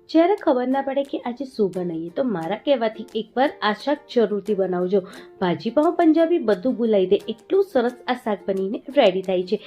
જ્યારે ખબર ના પડે કે આજે શું બનાવીએ તો મારા કહેવાથી એકવાર આ શાક જરૂરથી બનાવજો. ભાજી પાઉં પંજાબી બધું ભૂલાઈ દે એટલું સરસ આ શાક બનીને રેડી થાય છે.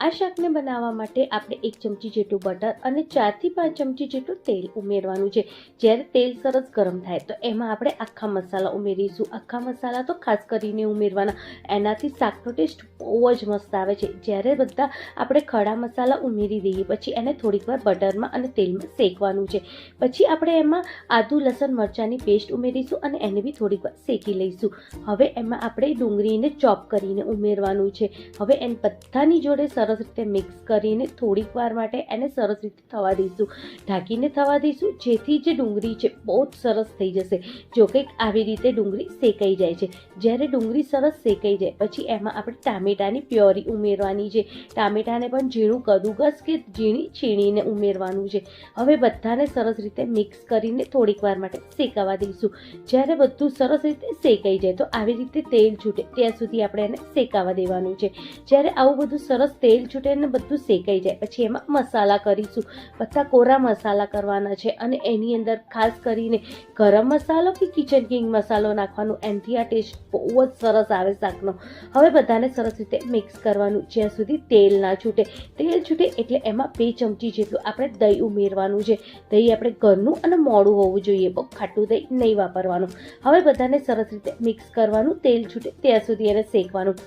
આ શાકને બનાવવા માટે આપણે 1 ચમચી જેટલું બટર અને 4 થી 5 ચમચી જેટલું તેલ ઉમેરવાનું છે. જ્યારે તેલ સરસ ગરમ થાય તો એમાં આપણે આખા મસાલા ઉમેરીશું. આખા મસાલા તો ખાસ કરીને ઉમેરવાના, એનાથી શાકનો ટેસ્ટ બહુ જ મસ્ત આવે છે. જ્યારે બધા આપણે ખડા મસાલા ઉમેરી દઈએ પછી એને થોડીક વાર બટરમાં અને તેલમાં શેકવાનું છે. પછી આપણે એમાં આદુ લસણ મરચાંની પેસ્ટ ઉમેરીશું અને એને બી થોડીક વાર શેકી લઈશું. હવે એમાં આપણે ડુંગળીને ચોપ કરીને ઉમેરવાનું છે. હવે એને બધાની જોડે સરસ રીતે મિક્સ કરીને થોડીક વાર માટે એને સરસ રીતે થવા દઈશું. ઢાંકીને થવા દઈશું જેથી જે ડુંગળી છે બહુ જ સરસ થઈ જશે. જો કંઈક આવી રીતે ડુંગળી શેકાઈ જાય છે. જ્યારે ડુંગળી સરસ શેકાઈ જાય પછી એમાં આપણે ટામેટાની પ્યોરી ઉમેરવાની છે. ટામેટાને પણ ઝીણું કદુકસ કે ઝીણી છીણીને ઉમેરવાનું છે. હવે બધાને સરસ રીતે મિક્સ કરીને થોડીક વાર માટે શેકાવા દઈશું. જ્યારે બધું સરસ રીતે શેકાઈ જાય તો આવી રીતે તેલ છૂટે ત્યાં સુધી આપણે એને શેકાવા દેવાનું છે. જ્યારે આવું બધું સરસ તેલ છૂટે ને બધું શેકાઈ જાય પછી એમાં મસાલા કરીશું. બધા કોરા મસાલા કરવાના છે અને એની અંદર ખાસ કરીને ગરમ મસાલો કે કિચન કિંગ મસાલો નાખવાનો. એનાથી આ ટેસ્ટ બહુ જ સરસ આવે શાકનો. હવે બધાને સરસ રીતે મિક્સ કરવાનું જ્યાં સુધી તેલ ના છૂટે. તેલ છૂટે એટલે એમાં 2 ચમચી જેટલું આપણે દહીં ઉમેરવાનું છે. દહીં આપણે ઘરનું અને મોડું હોવું જોઈએ, બહુ ખાટું દહીં નહીં વાપરવાનું. હવે બધાને સરસ રીતે મિક્સ કરવાનું. તેલ છૂટે ત્યાં સુધી એને શેકવાનું.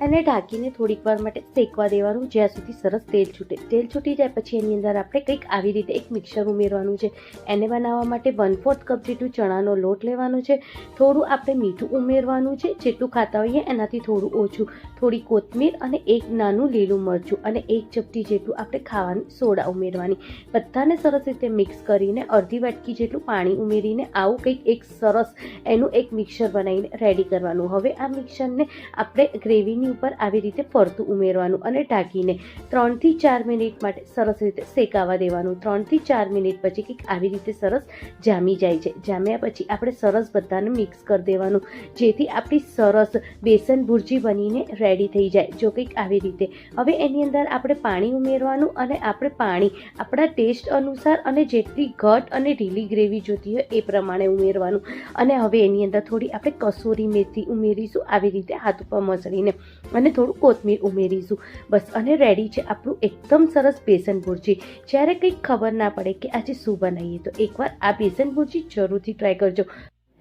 એને ઢાંકીને થોડીક વાર માટે શેકવા દેવાનું જ્યાં સુધી સરસ તેલ છૂટે. તેલ છૂટી જાય પછી એની અંદર આપણે કંઈક આવી રીતે એક મિક્સર ઉમેરવાનું છે. એને બનાવવા માટે 1/4 કપ જેટલું ચણાનો લોટ લેવાનો છે. થોડું આપણે મીઠું ઉમેરવાનું છે, જેટલું ખાતા હોઈએ એનાથી થોડું ઓછું. થોડી કોથમીર અને એક નાનું લીલું મરચું અને 1 ચપટી જેટલું આપણે ખાવાની સોડા ઉમેરવાની. બધાને સરસ રીતે મિક્સ કરીને અડધી વાટકી જેટલું પાણી ઉમેરીને આવું કંઈક એક સરસ એનું એક મિક્સર બનાવીને રેડી કરવાનું. હવે આ મિક્સરને આપણે ગ્રેવીની ઉપર આવી રીતે ફરતું ઉમેરવાનું અને ઢાંકીને 3 થી 4 મિનિટ માટે સરસ રીતે શેકાવા દેવાનું. 3 થી 4 મિનિટ પછી કંઈક આવી રીતે સરસ જામી જાય છે. જામ્યા પછી આપણે સરસ બધાને મિક્સ કરી દેવાનું જેથી આપણી સરસ બેસન ભુરજી બનીને રેડી થઈ જાય. જો કંઈક આવી રીતે હવે એની અંદર આપણે પાણી ઉમેરવાનું અને આપણે પાણી આપણા ટેસ્ટ અનુસાર અને જેટલી ઘટ અને ઢીલી ગ્રેવી જોતી હોય એ પ્રમાણે ઉમેરવાનું. અને હવે એની અંદર થોડી આપણે કસૂરી મેથી ઉમેરીશું આવી રીતે હાથ ઉપર મસળીને અને થોડું કોથમીર ઉમેરીશું. બસ અને રેડી છે આપણું એકદમ સરસ બેસન ભુરજી. જ્યારે કંઈક ખબર ના પડે કે આજે શું બનાવીએ તો એકવાર આ બેસન ભુરજી જરૂરથી ટ્રાય કરજો.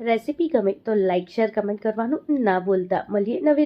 રેસીપી ગમે તો લાઈક શેર કમેન્ટ કરવાનું ના ભૂલતા. મળીએ નવી